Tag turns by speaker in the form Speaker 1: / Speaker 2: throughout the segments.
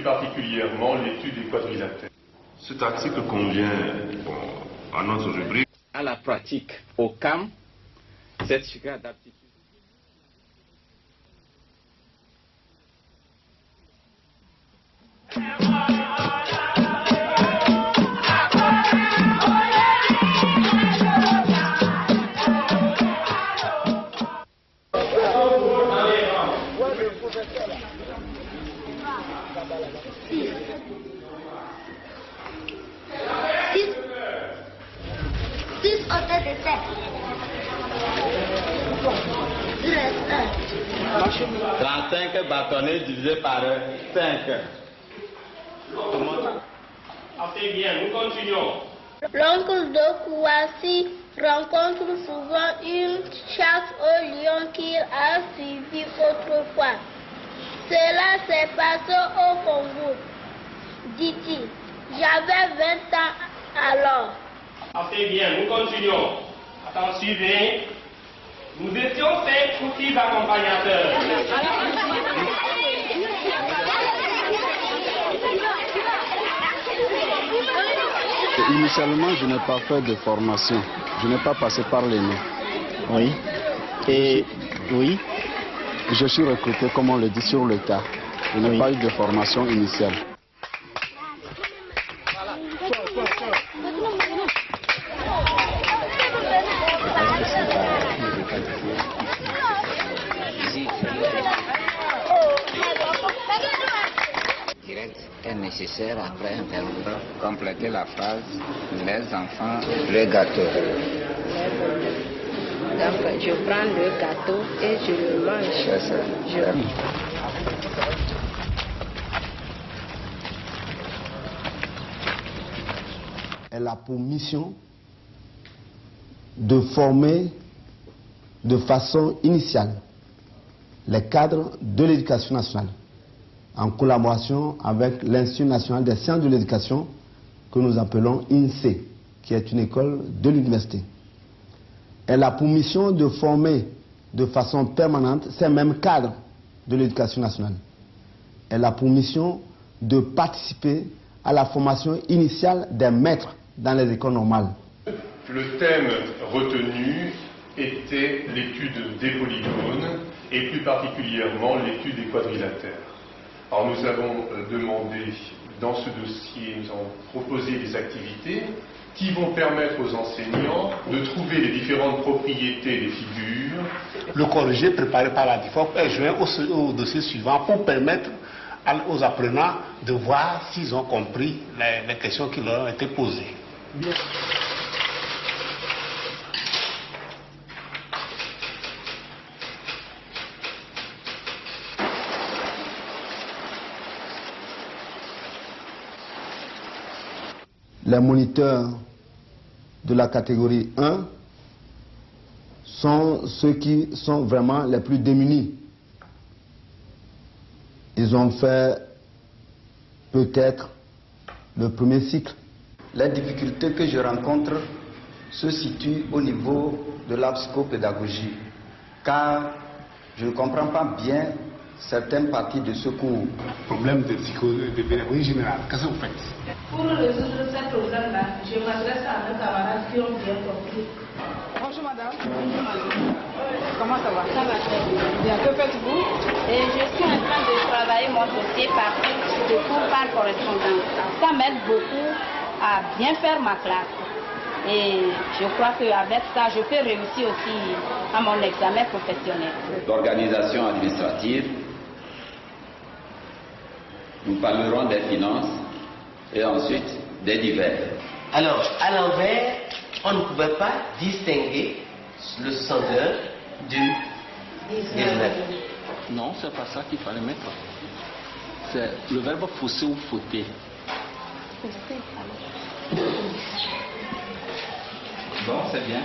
Speaker 1: particulièrement l'étude des quadrilatères.
Speaker 2: Cet article convient à notre rubrique.
Speaker 3: À la pratique, au CAM, certificat d'aptitude.
Speaker 4: Il reste
Speaker 3: 35 bâtonnets divisé par 5.
Speaker 5: Assez bien, nous continuons.
Speaker 4: L'oncle de Kouassi rencontre souvent une chasse au lion qu'il a suivi autrefois. Cela s'est passé au Congo, dit-il. J'avais 20 ans alors.
Speaker 5: Assez bien, nous continuons. Attends, suivez. Nous étions 5 ou 6 accompagnateurs.
Speaker 6: Initialement, je n'ai pas fait de formation. Je n'ai pas passé par l'ENO.
Speaker 7: Oui. Et oui.
Speaker 6: Je suis recruté, comme on le dit, sur le tas. Je n'ai pas eu de formation initiale.
Speaker 8: Est nécessaire après interrompre, compléter la phrase les enfants, le gâteau.
Speaker 9: Donc je prends le gâteau et je le mange.
Speaker 8: C'est ça.
Speaker 10: Elle a pour mission de former de façon initiale les cadres de l'éducation nationale, en collaboration avec l'Institut national des sciences de l'éducation que nous appelons INSEE, qui est une école de l'université. Elle a pour mission de former de façon permanente ces mêmes cadres de l'éducation nationale. Elle a pour mission de participer à la formation initiale des maîtres dans les écoles normales.
Speaker 1: Le thème retenu était l'étude des polygones et plus particulièrement l'étude des quadrilatères. Alors nous avons demandé dans ce dossier, nous avons proposé des activités qui vont permettre aux enseignants de trouver les différentes propriétés des figures.
Speaker 11: Le corrigé préparé par la DIFOP est joint au dossier suivant pour permettre aux apprenants de voir s'ils ont compris les questions qui leur ont été posées. Bien.
Speaker 10: Les moniteurs de la catégorie 1 sont ceux qui sont vraiment les plus démunis. Ils ont fait peut-être le premier cycle.
Speaker 8: Les difficultés que je rencontre se situent au niveau de la psychopédagogie, car je ne comprends pas bien certaines parties de ce cours.
Speaker 11: Problème de pédagogie générale, qu'est-ce que vous faites?
Speaker 12: Pour résoudre ce problème-là, je m'adresse à mes camarades qui ont bien compris.
Speaker 13: Bonjour madame. Bonjour madame. Comment ça va? Ça va très bien. Que faites-vous?
Speaker 14: Je suis en train de travailler mon dossier par correspondance. Ça m'aide beaucoup à bien faire ma classe. Et je crois qu'avec ça, je peux réussir aussi à mon examen professionnel.
Speaker 15: L'organisation administrative, nous parlerons des finances et ensuite des divers.
Speaker 16: Alors, à l'envers, on ne pouvait pas distinguer le 62 du 19.
Speaker 7: Non, c'est pas ça qu'il fallait mettre. C'est le verbe fausser ou fauter.
Speaker 15: Bon, c'est bien.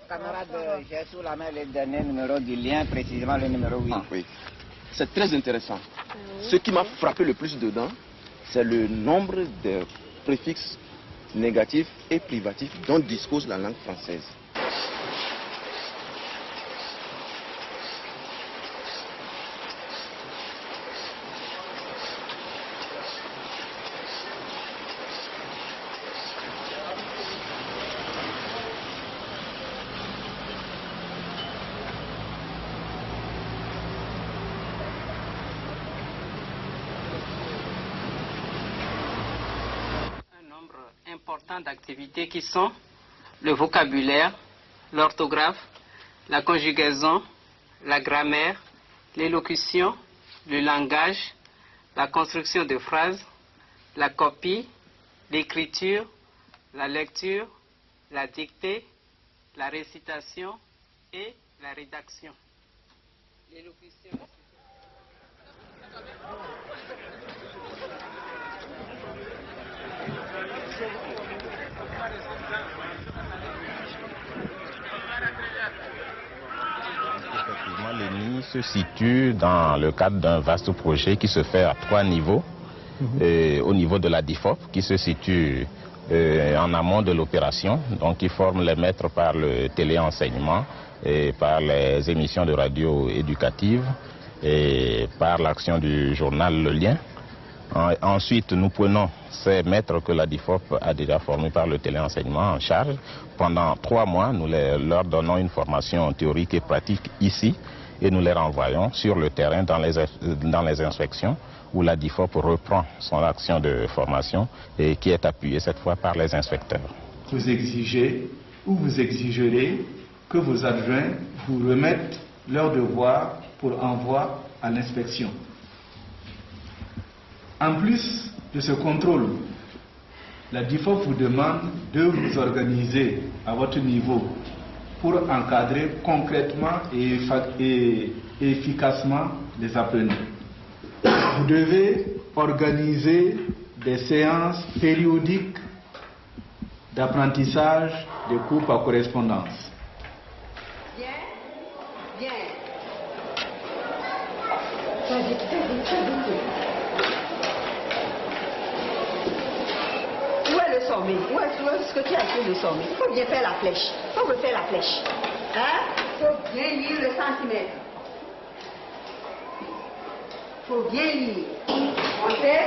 Speaker 8: Camarade, j'ai sous la main le dernier numéro du lien, précisément le numéro 8.
Speaker 17: Oui. C'est très intéressant. Ce qui m'a frappé le plus dedans, c'est le nombre de préfixes négatifs et privatifs dont dispose la langue française.
Speaker 9: importantes d'activités qui sont le vocabulaire, l'orthographe, la conjugaison, la grammaire, l'élocution, le langage, la construction de phrases, la copie, l'écriture, la lecture, la dictée, la récitation et la rédaction. L'élocution.
Speaker 18: Effectivement, l'ENI se situe dans le cadre d'un vaste projet qui se fait à 3 niveaux. Au niveau de la DIFOP, qui se situe en amont de l'opération, donc qui forme les maîtres par le téléenseignement et par les émissions de radio éducatives et par l'action du journal Le Lien. Ensuite, nous prenons ces maîtres que la DIFOP a déjà formés par le téléenseignement en charge. Pendant 3 mois, nous leur donnons une formation théorique et pratique ici et nous les renvoyons sur le terrain dans les inspections où la DIFOP reprend son action de formation et qui est appuyée cette fois par les inspecteurs.
Speaker 19: Vous exigez ou vous exigerez que vos adjoints vous remettent leurs devoirs pour envoi à l'inspection. En plus de ce contrôle, la DIFOP vous demande de vous organiser à votre niveau pour encadrer concrètement et efficacement les apprenants. Vous devez organiser des séances périodiques d'apprentissage des cours par correspondance.
Speaker 20: Bien, bien. Très vite, très vite, très vite. Où est le sommet? Où est-ce que tu as écrit le sommet? Il faut bien faire la flèche. Il faut refaire la flèche. Hein? Il faut bien lire le centimètre. Il faut bien lire. Montez.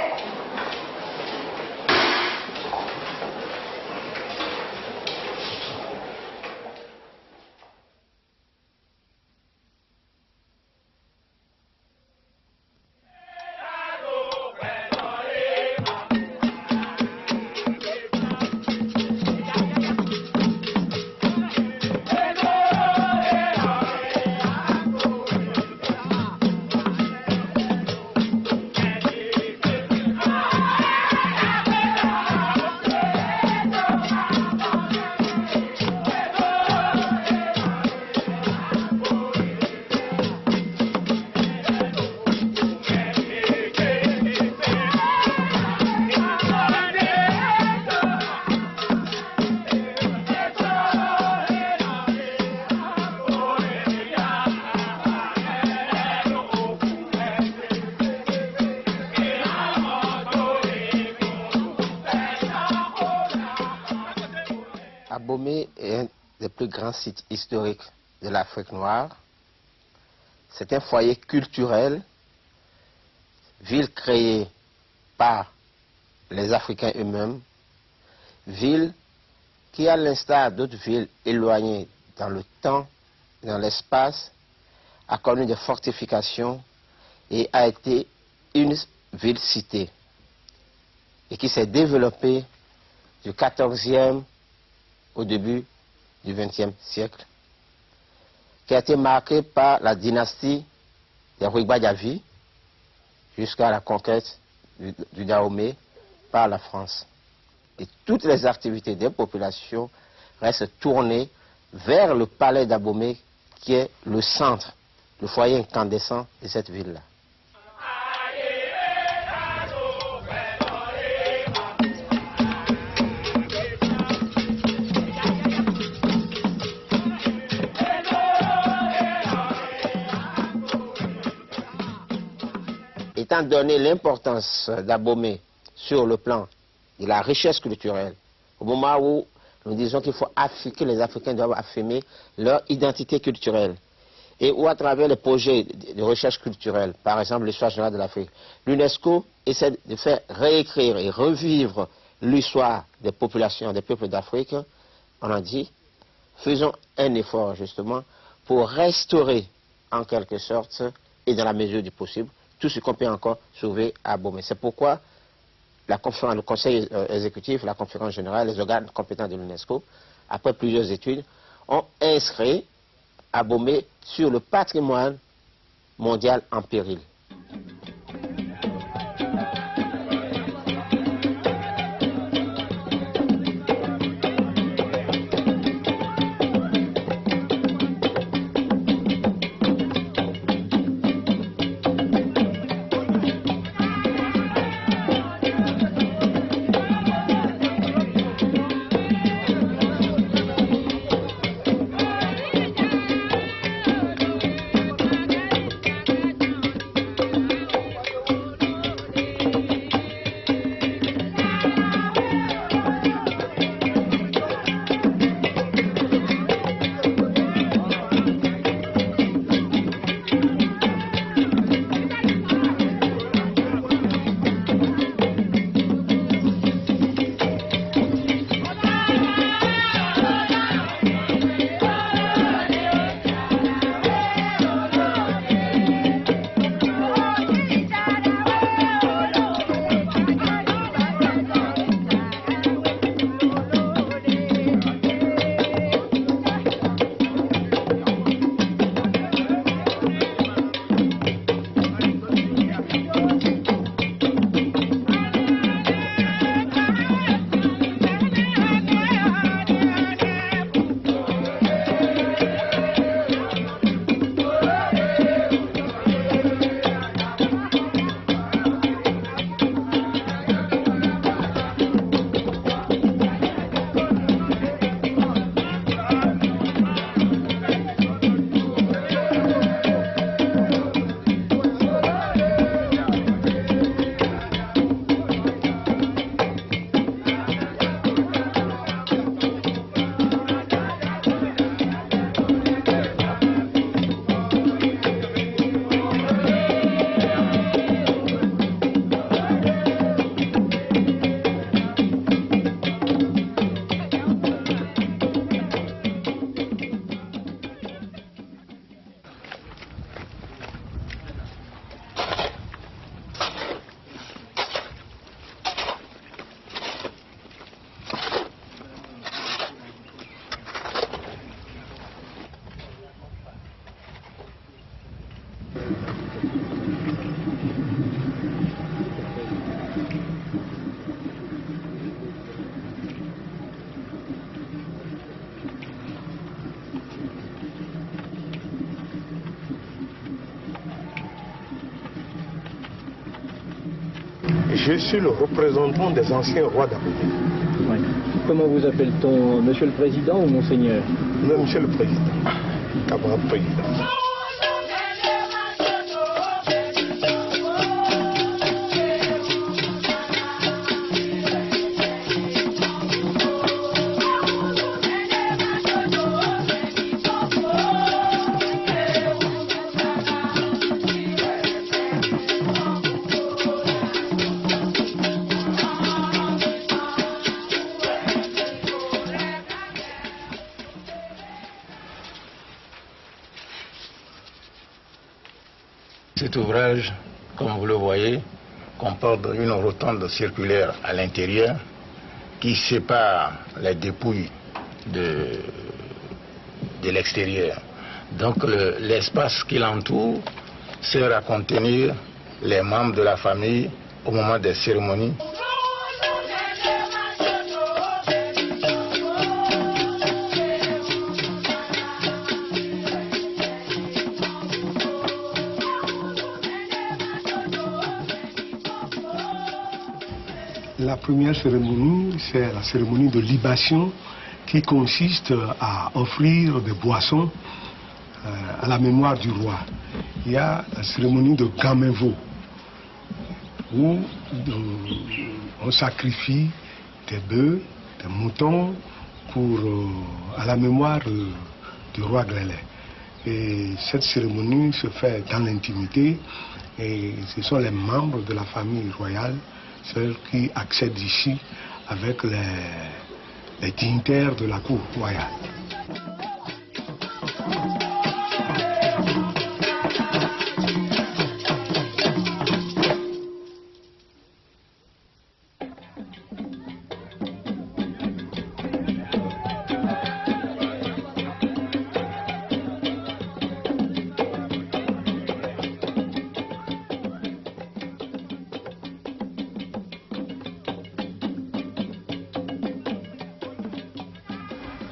Speaker 21: Abomey est un des plus grands sites historiques de l'Afrique noire. C'est un foyer culturel, ville créée par les Africains eux-mêmes, ville qui, à l'instar d'autres villes éloignées dans le temps, dans l'espace, a connu des fortifications et a été une ville-cité et qui s'est développée du 14e au début du XXe siècle, qui a été marquée par la dynastie des Rwigba-Davi jusqu'à la conquête du Dahomey par la France. Et toutes les activités des populations restent tournées vers le palais d'Abomey qui est le centre, le foyer incandescent de cette ville-là. Étant donné l'importance d'Abomey sur le plan de la richesse culturelle, au moment où nous disons qu'il faut que les Africains doivent affirmer leur identité culturelle, et où à travers les projets de recherche culturelle, par exemple l'histoire générale de l'Afrique, l'UNESCO essaie de faire réécrire et revivre l'histoire des populations, des peuples d'Afrique, on a dit, faisons un effort justement pour restaurer en quelque sorte, et dans la mesure du possible, tout ce qu'on peut encore sauver à Abomey. C'est pourquoi le conseil exécutif, la conférence générale, les organes compétents de l'UNESCO, après plusieurs études, ont inscrit Abomey sur le patrimoine mondial en péril.
Speaker 2: Je suis le représentant des anciens rois d'Abomey.
Speaker 22: Ouais. Comment vous appelle-t-on, Monsieur le Président ou Monseigneur?
Speaker 2: Non, Monsieur le Président. Camarade Président.
Speaker 11: Cet ouvrage, comme vous le voyez, comporte une rotonde circulaire à l'intérieur qui sépare les dépouilles de l'extérieur. Donc l'espace qui l'entoure sert à contenir les membres de la famille au moment des cérémonies.
Speaker 2: La première cérémonie, c'est la cérémonie de libation qui consiste à offrir des boissons à la mémoire du roi. Il y a la cérémonie de Gamevo où on sacrifie des bœufs, des moutons à la mémoire du roi Grelais. Et cette cérémonie se fait dans l'intimité et ce sont les membres de la famille royale, ceux qui accèdent ici avec les dignitaires de la cour royale.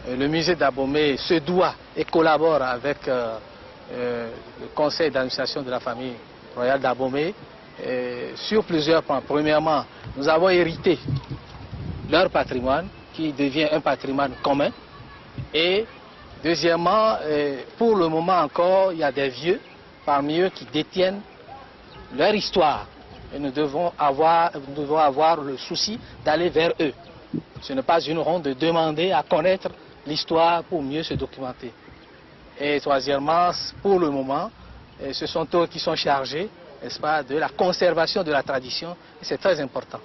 Speaker 3: le musée d'Abomey se doit et collabore avec le conseil d'administration de la famille royale d'Abomey sur plusieurs points. Premièrement, nous avons hérité leur patrimoine qui devient un patrimoine commun. Et deuxièmement, pour le moment encore, il y a des vieux parmi eux qui détiennent leur histoire. Et nous devons avoir le souci d'aller vers eux. Ce n'est pas une honte de demander à connaître l'histoire pour mieux se documenter. Et troisièmement, pour le moment, ce sont eux qui sont chargés, n'est-ce pas, de la conservation de la tradition. Et c'est très important.